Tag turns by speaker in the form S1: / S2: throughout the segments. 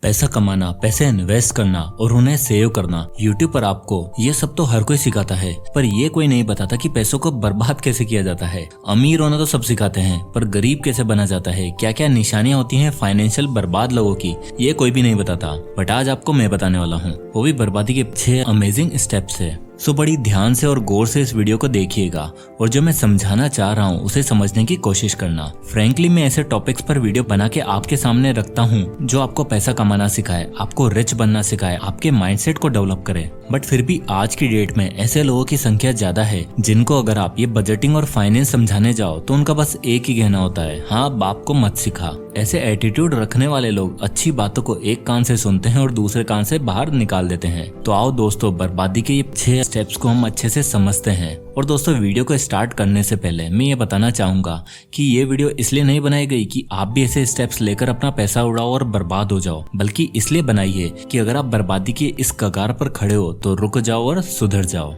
S1: पैसा कमाना, पैसे इन्वेस्ट करना और उन्हें सेव करना, यूट्यूब पर आपको ये सब तो हर कोई सिखाता है, पर ये कोई नहीं बताता कि पैसों को बर्बाद कैसे किया जाता है। अमीर होना तो सब सिखाते हैं, पर गरीब कैसे बना जाता है, क्या क्या निशानियां होती हैं फाइनेंशियल बर्बाद लोगों की, ये कोई भी नहीं बताता। बट आज आपको मैं बताने वाला हूँ, वो भी बर्बादी के 6 अमेजिंग स्टेप्स है। सो बड़ी ध्यान से और गौर से इस वीडियो को देखिएगा और जो मैं समझाना चाह रहा हूँ उसे समझने की कोशिश करना। फ्रैंकली मैं ऐसे टॉपिक्स पर वीडियो बना के आपके सामने रखता हूँ जो आपको पैसा कमाना सिखाए, आपको रिच बनना सिखाए, आपके माइंडसेट को डेवलप करे। बट फिर भी आज की डेट में ऐसे लोगों की संख्या ज्यादा है जिनको अगर आप ये बजटिंग और फाइनेंस समझाने जाओ तो उनका बस एक ही कहना होता है, हाँ बाप को मत सिखा। ऐसे एटीट्यूड रखने वाले लोग अच्छी बातों को एक कान से सुनते हैं और दूसरे कान से बाहर निकाल देते हैं। तो आओ दोस्तों, बर्बादी के ये 6 स्टेप्स को हम अच्छे से समझते हैं। और दोस्तों, वीडियो को स्टार्ट करने से पहले मैं ये बताना चाहूंगा कि ये वीडियो इसलिए नहीं बनाई गई कि आप भी ऐसे स्टेप्स लेकर अपना पैसा उड़ाओ और बर्बाद हो जाओ, बल्कि इसलिए बनाई है कि अगर आप बर्बादी के इस कगार पर खड़े हो तो रुक जाओ और सुधर जाओ।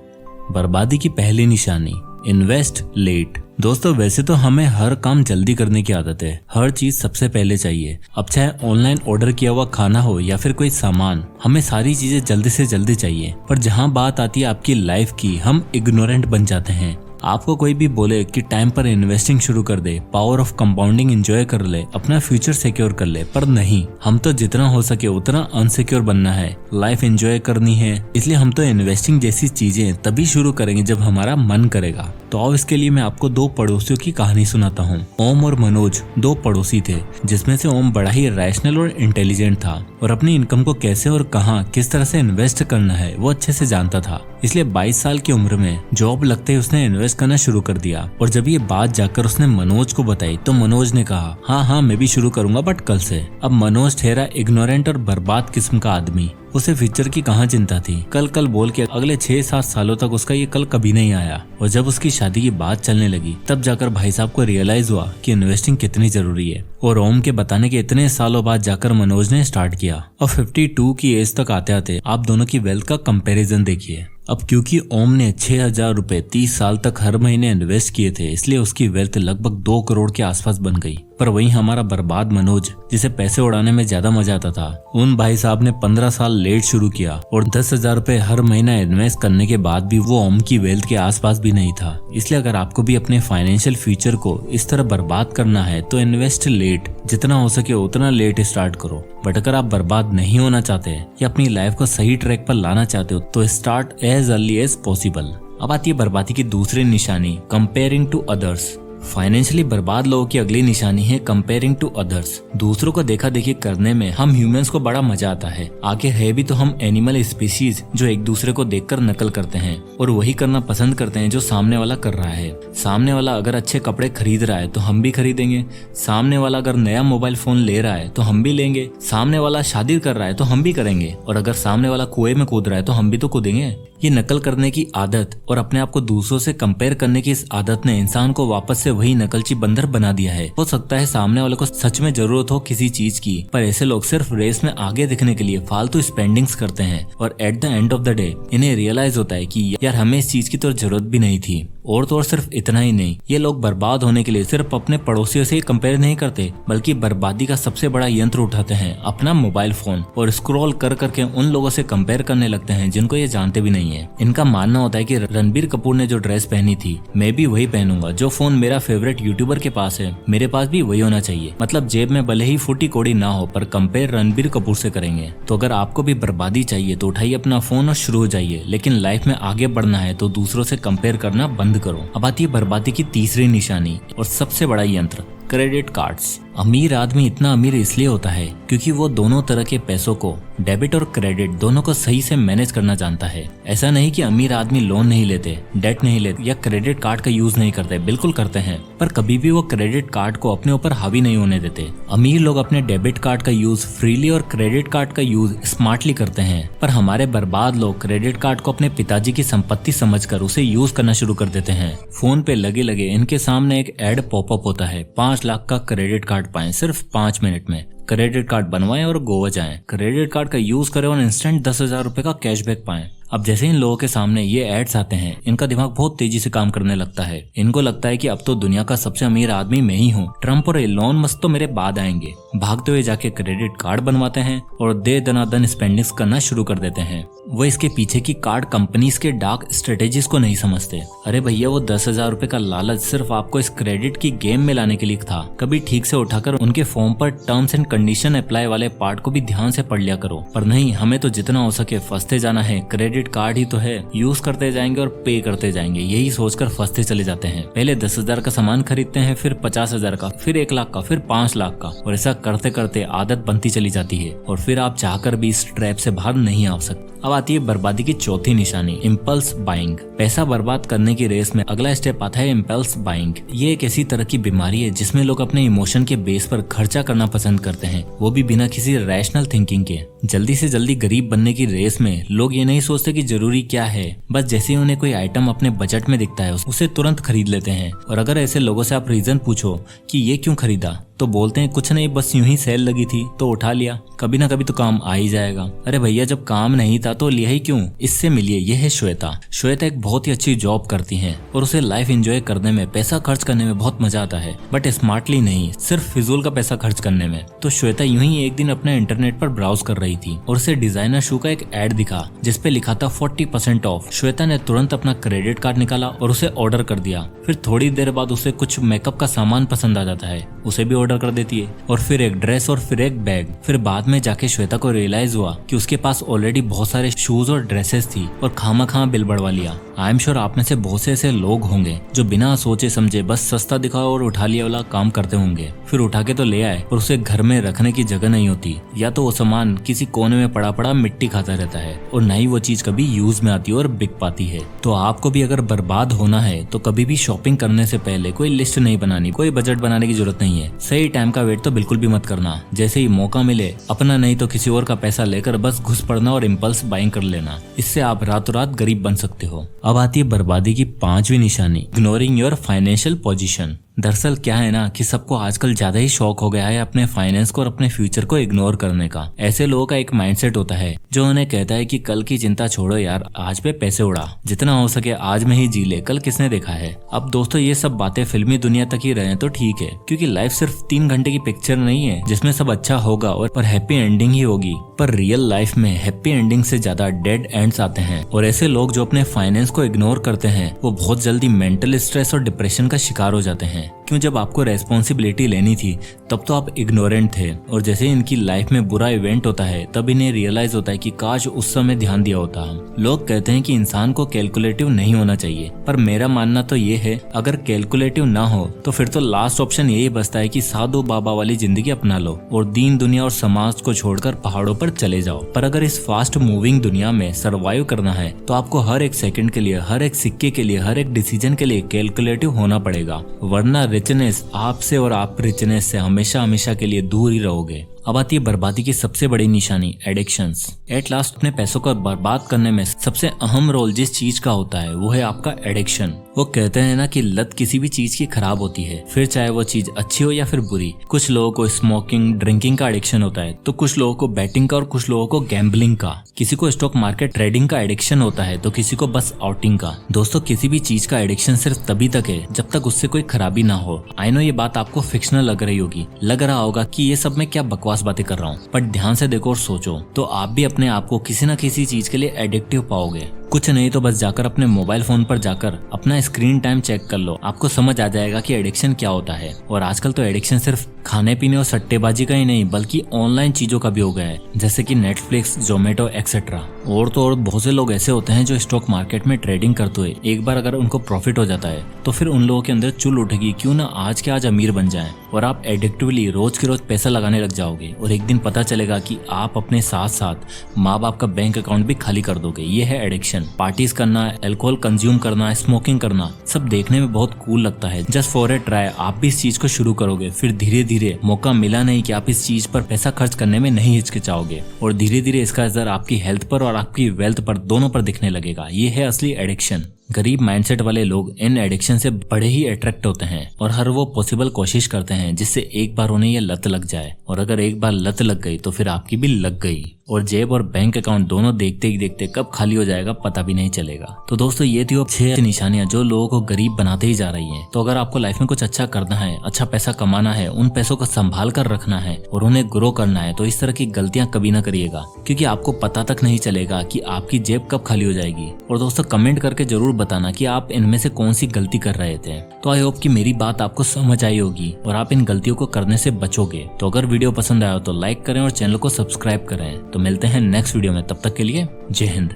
S1: बर्बादी की पहली निशानी, इन्वेस्ट लेट। दोस्तों, वैसे तो हमें हर काम जल्दी करने की आदत है, हर चीज सबसे पहले चाहिए। अब चाहे ऑनलाइन ऑर्डर किया हुआ खाना हो या फिर कोई सामान, हमें सारी चीजें जल्दी से जल्दी चाहिए। पर जहां बात आती है आपकी लाइफ की, हम इग्नोरेंट बन जाते हैं। आपको कोई भी बोले कि टाइम पर इन्वेस्टिंग शुरू कर दे, पावर ऑफ कंपाउंडिंग एंजॉय कर ले, अपना फ्यूचर सिक्योर कर ले, पर नहीं, हम तो जितना हो सके उतना अनसिक्योर बनना है, लाइफ एंजॉय करनी है। इसलिए हम तो इन्वेस्टिंग जैसी चीजें तभी शुरू करेंगे जब हमारा मन करेगा। तो आओ इसके लिए मैं आपको 2 पड़ोसियों की कहानी सुनाता हूँ। ओम और मनोज 2 पड़ोसी थे, जिसमें से ओम बड़ा ही रैशनल और इंटेलिजेंट था और अपनी इनकम को कैसे और कहाँ किस तरह से इन्वेस्ट करना है वो अच्छे से जानता था। इसलिए 22 साल की उम्र में जॉब लगते ही उसने इन्वेस्ट करना शुरू कर दिया। और जब ये बात जाकर उसने मनोज को बताई तो मनोज ने कहा, हाँ मैं भी शुरू करूंगा, बट कल से। अब मनोज ठहरा इग्नोरेंट और बर्बाद किस्म का आदमी। उसे फ्यूचर की कहाँ चिंता थी, कल बोल के अगले 6-7 सालों तक उसका ये कल कभी नहीं आया। और जब उसकी शादी की बात चलने लगी तब जाकर भाई साहब को रियलाइज हुआ कि इन्वेस्टिंग कितनी जरूरी है। और ओम के बताने के इतने सालों बाद जाकर मनोज ने स्टार्ट किया। और 52 की एज तक आते आते आप दोनों की वेल्थ का कंपैरिजन देखिए। अब क्योंकि ओम ने 6,000 रुपए 30 साल तक हर महीने इन्वेस्ट किए थे, इसलिए उसकी वेल्थ लगभग 2 करोड़ के आसपास बन गई। पर वहीं हमारा बर्बाद मनोज, जिसे पैसे उड़ाने में ज्यादा मजा आता था, उन भाई साहब ने 15 साल लेट शुरू किया और 10,000 रुपए हर महीना इन्वेस्ट करने के बाद भी वो ओम की वेल्थ के आसपास भी नहीं था। इसलिए अगर आपको भी अपने फाइनेंशियल फ्यूचर को इस तरह बर्बाद करना है तो इन्वेस्ट लेट, जितना हो सके उतना लेट स्टार्ट करो। बट अगर आप बर्बाद नहीं होना चाहते या अपनी लाइफ को सही ट्रैक पर लाना चाहते हो तो start as early as possible. अब आती है बर्बादी की दूसरी निशानी, कंपेयरिंग टू अदर्स। फाइनेंशियली बर्बाद लोगों की अगली निशानी है कंपेयरिंग टू अदर्स। दूसरों को देखा देखी करने में हम ह्यूमंस को बड़ा मजा आता है। आगे है भी तो हम एनिमल स्पीशीज जो एक दूसरे को देखकर नकल करते हैं और वही करना पसंद करते हैं जो सामने वाला कर रहा है। सामने वाला अगर अच्छे कपड़े खरीद रहा है तो हम भी खरीदेंगे, सामने वाला अगर नया मोबाइल फोन ले रहा है तो हम भी लेंगे, सामने वाला शादी कर रहा है तो हम भी करेंगे, और अगर सामने वाला कुएं में कूद रहा है तो हम भी तो कूदेंगे। ये नकल करने की आदत और अपने आप को दूसरों से कंपेयर करने की इस आदत ने इंसान को वापस से वही नकलची बंदर बना दिया है। हो सकता है सामने वाले को सच में जरूरत हो किसी चीज की, पर ऐसे लोग सिर्फ रेस में आगे दिखने के लिए फालतू स्पेंडिंग्स करते हैं और at the end of the day इन्हें रियलाइज होता है कि यार हमें इस चीज की तो जरूरत भी नहीं थी। और तो और सिर्फ इतना ही नहीं, ये लोग बर्बाद होने के लिए सिर्फ अपने पड़ोसियों से कंपेयर नहीं करते, बल्कि बर्बादी का सबसे बड़ा यंत्र उठाते हैं, अपना मोबाइल फोन, और स्क्रॉल कर करके उन लोगों से कंपेयर करने लगते हैं जिनको ये जानते भी नहीं है। इनका मानना होता है कि रणबीर कपूर ने जो ड्रेस पहनी थी मैं भी वही पहनूंगा, जो फोन मेरा फेवरेट यूट्यूबर के पास है मेरे पास भी वही होना चाहिए। मतलब जेब में भले ही फूटी कोड़ी ना हो पर कंपेयर रणबीर कपूर से करेंगे। तो अगर आपको भी बर्बादी चाहिए तो उठाइए अपना फोन और शुरू हो जाइए, लेकिन लाइफ में आगे बढ़ना है तो दूसरों से कंपेयर करना बंद करो। अब आती है बर्बादी की तीसरी निशानी और सबसे बड़ा यंत्र, क्रेडिट कार्ड्स। अमीर आदमी इतना अमीर इसलिए होता है क्योंकि वो दोनों तरह के पैसों को, डेबिट और क्रेडिट, दोनों को सही से मैनेज करना जानता है। ऐसा नहीं कि अमीर आदमी लोन नहीं लेते, डेट नहीं लेते या क्रेडिट कार्ड का यूज नहीं करते, बिल्कुल करते हैं, पर कभी भी वो क्रेडिट कार्ड को अपने ऊपर हावी नहीं होने देते। अमीर लोग अपने डेबिट कार्ड का यूज फ्रीली और क्रेडिट कार्ड का यूज स्मार्टली करते हैं, पर हमारे बर्बाद लोग क्रेडिट कार्ड को अपने पिताजी की संपत्ति समझकर उसे यूज करना शुरू कर देते हैं। फोन पे लगे लगे इनके सामने एक एड पॉपअप होता है, 5 लाख का क्रेडिट कार्ड पाएं सिर्फ 5 मिनट में। क्रेडिट कार्ड बनवाएं और गोवा जाएं, क्रेडिट कार्ड का यूज करें और इंस्टेंट 10,000 रुपए का कैशबैक पाएं। अब जैसे इन लोगों के सामने ये एड्स आते हैं, इनका दिमाग बहुत तेजी से काम करने लगता है। इनको लगता है कि अब तो दुनिया का सबसे अमीर आदमी मैं ही हूँ, ट्रम्प और एलोन मस्क तो मेरे बाद आएंगे। भागते हुए जाके क्रेडिट कार्ड बनवाते हैं और दे दनादन स्पेंडिंग्स करना शुरू कर देते हैं। वो इसके पीछे की कार्ड कंपनीज के डार्क स्ट्रेटेजीज को नहीं समझते। अरे भैया, वो 10,000 रुपए का लालच सिर्फ आपको इस क्रेडिट की गेम में लाने के लिए था। कभी ठीक से उठाकर उनके फॉर्म पर टर्म्स एंड कंडीशन अप्लाई वाले पार्ट को भी ध्यान से पढ़ लिया करो। पर नहीं, हमें तो जितना हो सके फंसते जाना है, क्रेडिट कार्ड ही तो है, यूज करते जाएंगे और पे करते जाएंगे, यही सोचकर फंसते चले जाते हैं। पहले 10,000 का सामान खरीदते हैं, फिर 50,000 का, फिर 1 लाख का, फिर 5 लाख का, और ऐसा करते करते आदत बनती चली जाती है और फिर आप चाहकर भी इस ट्रैप से बाहर नहीं आ सकते। अब आती है बर्बादी की चौथी निशानी, इम्पल्स बाइंग। पैसा बर्बाद करने की रेस में अगला स्टेप आता है इम्पल्स बाइंग। ये एक ऐसी तरह की बीमारी है जिसमें लोग अपने इमोशन के बेस पर खर्चा करना पसंद करते हैं, वो भी बिना किसी रैशनल थिंकिंग के। जल्दी से जल्दी गरीब बनने की रेस में लोग ये नहीं सोचते कि जरूरी क्या है, बस जैसे ही उन्हें कोई आइटम अपने बजट में दिखता है उसे तुरंत खरीद लेते हैं। और अगर ऐसे लोगों से आप रीजन पूछो कि ये क्यों खरीदा, तो बोलते हैं कुछ नहीं, बस यूं ही सेल लगी थी तो उठा लिया, कभी ना कभी तो काम आ ही जाएगा। अरे भैया, जब काम नहीं था तो लिया ही क्यों? इससे मिलिए, ये है श्वेता। श्वेता एक बहुत ही अच्छी जॉब करती हैं और उसे लाइफ एंजॉय करने में, पैसा खर्च करने में बहुत मजा आता है, बट स्मार्टली नहीं, सिर्फ फिजूल का पैसा खर्च करने में। तो श्वेता यूं ही एक दिन अपने इंटरनेट पर ब्राउज कर रही थी और उसे डिजाइनर शू का एक एड दिखा जिसपे लिखा था 40% ऑफ। श्वेता ने तुरंत अपना क्रेडिट कार्ड निकाला और उसे ऑर्डर कर दिया। फिर थोड़ी देर बाद उसे कुछ मेकअप का सामान पसंद आ जाता है, उसे भी ऑर्डर कर देती है, और फिर एक ड्रेस और फिर एक बैग। फिर बाद में जाके श्वेता को रियलाइज हुआ कि उसके पास ऑलरेडी बहुत सारे शूज और ड्रेसेस थी और खामा बिल बढ़वा लिया। आई एम श्योर आप में से बहुत से ऐसे लोग होंगे जो बिना सोचे समझे बस सस्ता दिखाओ और उठा लिया वाला काम करते होंगे। फिर उठा के तो ले आए पर उसे घर में रखने की जगह नहीं होती, या तो वो सामान किसी कोने में पड़ा पड़ा मिट्टी खाता रहता है और न ही वो चीज कभी यूज में आती है और बिक पाती है। तो आपको भी अगर बर्बाद होना है तो कभी भी शॉपिंग करने से पहले कोई लिस्ट नहीं बनानी, कोई बजट बनाने की जरूरत नहीं है। सही टाइम का वेट तो बिल्कुल भी मत करना। जैसे ही मौका मिले, अपना नहीं तो किसी और का पैसा लेकर बस घुस पड़ना और इम्पल्स बाइंग कर लेना। इससे आप रातों रात गरीब बन सकते हो। अब आती है बर्बादी की 5वीं निशानी, इग्नोरिंग योर फाइनेंशियल पोजीशन। दरअसल क्या है ना कि सबको आजकल ज्यादा ही शौक हो गया है अपने फाइनेंस को और अपने फ्यूचर को इग्नोर करने का। ऐसे लोगों का एक माइंडसेट होता है जो उन्हें कहता है कि कल की चिंता छोड़ो यार, आज पे पैसे उड़ा, जितना हो सके आज में ही जी ले, कल किसने देखा है। अब दोस्तों, ये सब बातें फिल्मी दुनिया तक ही रहे तो ठीक है, क्योंकि लाइफ सिर्फ 3 घंटे की पिक्चर नहीं है जिसमें सब अच्छा होगा और हैप्पी एंडिंग ही होगी। पर रियल लाइफ में हैप्पी एंडिंग से ज्यादा डेड एंड्स आते हैं, और ऐसे लोग जो अपने फाइनेंस को इग्नोर करते हैं वो बहुत जल्दी मेंटल स्ट्रेस और डिप्रेशन का शिकार हो जाते हैं। क्यों, जब आपको रेस्पॉन्सिबिलिटी लेनी थी तब तो आप इग्नोरेंट थे, और जैसे इनकी लाइफ में बुरा इवेंट होता है तब इन्हें रियलाइज होता है कि काश उस समय ध्यान दिया होता। लोग कहते हैं कि इंसान को कैलकुलेटिव नहीं होना चाहिए, पर मेरा मानना तो ये है अगर कैलकुलेटिव ना हो तो फिर तो लास्ट ऑप्शन यही बचता है कि साधु बाबा वाली जिंदगी अपना लो और दीन दुनिया और समाज को छोड़कर पहाड़ों पर चले जाओ। पर अगर इस फास्ट मूविंग दुनिया में सर्वाइव करना है तो आपको हर एक सेकंड के लिए, हर एक सिक्के के लिए, हर एक डिसीजन के लिए कैलकुलेटिव होना पड़ेगा, वरना रिचनेस आपसे और आप रिचनेस से हमेशा हमेशा के लिए दूर ही रहोगे। अब आती है बर्बादी की सबसे बड़ी निशानी, एडिक्शंस। एट लास्ट अपने पैसों को बर्बाद करने में सबसे अहम रोल जिस चीज का होता है वो है आपका एडिक्शन। वो कहते हैं ना कि लत किसी भी चीज की खराब होती है, फिर चाहे वो चीज अच्छी हो या फिर बुरी। कुछ लोगों को स्मोकिंग, ड्रिंकिंग का एडिक्शन होता है, तो कुछ लोगों को बैटिंग का और कुछ लोगों को गैम्बलिंग का। किसी को स्टॉक मार्केट ट्रेडिंग का एडिक्शन होता है तो किसी को बस आउटिंग का। दोस्तों, किसी भी चीज का एडिक्शन सिर्फ तभी तक है जब तक उससे कोई खराबी ना हो। आई नो ये बात आपको फिक्शनल लग रही होगी, लग रहा होगा कि ये सब मैं क्या बकवास बातें कर रहा हूँ, पर ध्यान से देखो और सोचो तो आप भी अपने आप को किसी न किसी चीज के लिए एडिक्टिव पाओगे। कुछ नहीं तो बस जाकर अपने मोबाइल फोन पर जाकर अपना स्क्रीन टाइम चेक कर लो, आपको समझ आ जाएगा कि एडिक्शन क्या होता है। और आजकल तो एडिक्शन सिर्फ खाने पीने और सट्टेबाजी का ही नहीं बल्कि ऑनलाइन चीजों का भी हो गया है, जैसे कि नेटफ्लिक्स, जोमेटो एक्सेट्रा। और तो और बहुत से लोग ऐसे होते हैं जो स्टॉक मार्केट में ट्रेडिंग करते हुए एक बार अगर उनको प्रॉफिट हो जाता है तो फिर उन लोगों के अंदर चुल उठेगी, क्यों ना आज के आज अमीर बन जाएं, और आप एडिक्टिवली रोज के रोज पैसा लगाने लग जाओगे और एक दिन पता चलेगा कि आप अपने साथ साथ माँ बाप का बैंक अकाउंट भी खाली कर दोगे। ये है एडिक्शन। पार्टीज करना, अल्कोहल कंज्यूम करना, स्मोकिंग करना, सब देखने में बहुत कूल लगता है। जस्ट फॉर ए ट्राई आप भी इस चीज को शुरू करोगे, फिर धीरे धीरे मौका मिला नहीं कि आप इस चीज पर पैसा खर्च करने में नहीं हिचकिचाओगे, और धीरे धीरे इसका असर आपकी हेल्थ पर और आपकी वेल्थ पर दोनों पर दिखने लगेगा। ये है असली एडिक्शन। गरीब माइंडसेट वाले लोग इन एडिक्शन से बड़े ही अट्रैक्ट होते हैं और हर वो पॉसिबल कोशिश करते हैं जिससे एक बार उन्हें ये लत लग जाए, और अगर एक बार लत लग गई तो फिर आपकी भी लग गई। और जेब और बैंक अकाउंट दोनों देखते ही देखते कब खाली हो जाएगा पता भी नहीं चलेगा। तो दोस्तों ये थी वो 6 निशानियां जो लोगों को गरीब बनाते ही जा रही हैं। तो अगर आपको लाइफ में कुछ अच्छा करना है, अच्छा पैसा कमाना है, उन पैसों को संभाल कर रखना है और उन्हें ग्रो करना है, तो इस तरह की गलतियां कभी ना करिएगा, क्योंकि आपको पता तक नहीं चलेगा कि आपकी जेब कब खाली हो जाएगी। और दोस्तों कमेंट करके जरूर बताना कि आप इनमें से कौन सी गलती कर रहे थे। तो आई होप कि मेरी बात आपको समझ आई होगी और आप इन गलतियों को करने से बचोगे। तो अगर वीडियो पसंद आया तो लाइक करें और चैनल को सब्सक्राइब करें। तो मिलते हैं नेक्स्ट वीडियो में, तब तक के लिए जय हिंद।